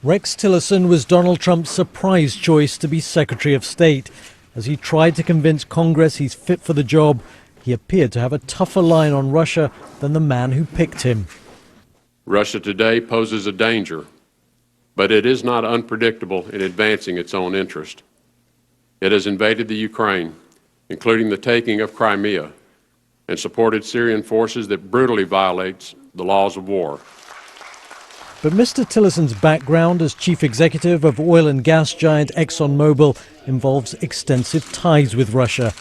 Rex Tillerson was Donald Trump's surprise choice to be Secretary of State. As he tried to convince Congress he's fit for the job, he appeared to have a tougher line on Russia than the man who picked him. Russia today poses a danger, but it is not unpredictable in advancing its own interest. It has invaded the Ukraine, including the taking of Crimea, and supported Syrian forces that brutally violates the laws of war. But Mr. Tillerson's background as chief executive of oil and gas giant Exon Mobil involves extensive ties with Russia,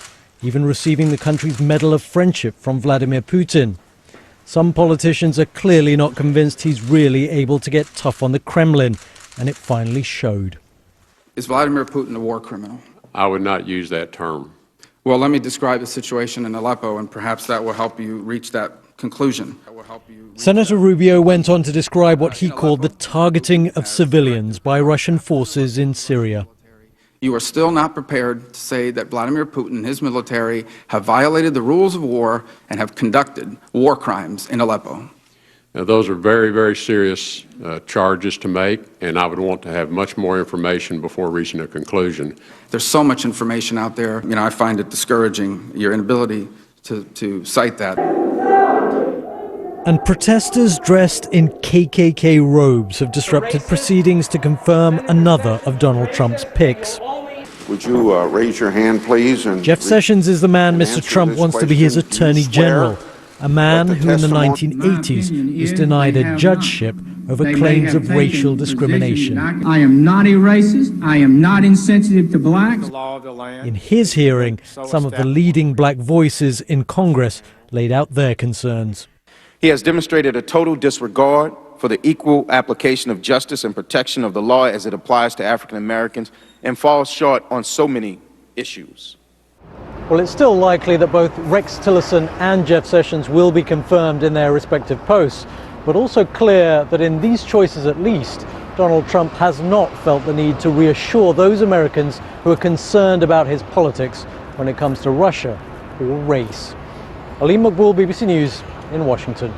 even receiving the country's Medal of Friendship from Vladimir Putin. Some politicians are clearly not convinced he's really able to get tough on the Kremlin, and it finally showed. Is Vladimir Putin a war criminal? I would not use that term. Well, let me describe the situation in Aleppo, and perhaps that will help you reach that conclusion. Senator Rubio went on to describe what he called the targeting of civilians by Russian forces in Syria. You are still not prepared to say that Vladimir Putin and his military have violated the rules of war and have conducted war crimes in Aleppo. Now, those are very, very serious charges to make, and I would want to have much more information before reaching a conclusion. There's so much information out there. I find it discouraging, your inability to cite that. And protesters dressed in KKK robes have disrupted proceedings to confirm another of Donald Trump's picks. Would you raise your hand, please? And Jeff Sessions is the man Mr. Trump wants to be his attorney general, a man who in the 1980s was denied a judgeship over claims of racial discrimination. I am not a racist. I am not insensitive to blacks. In his hearing, some of the leading black voices in Congress laid out their concerns. He has demonstrated a total disregard for the equal application of justice and protection of the law as it applies to African Americans and falls short on so many issues. Well, it's still likely that both Rex Tillerson and Jeff Sessions will be confirmed in their respective posts, but also clear that in these choices at least, Donald Trump has not felt the need to reassure those Americans who are concerned about his politics when it comes to Russia or race. Aleem Maqbool, BBC News in Washington.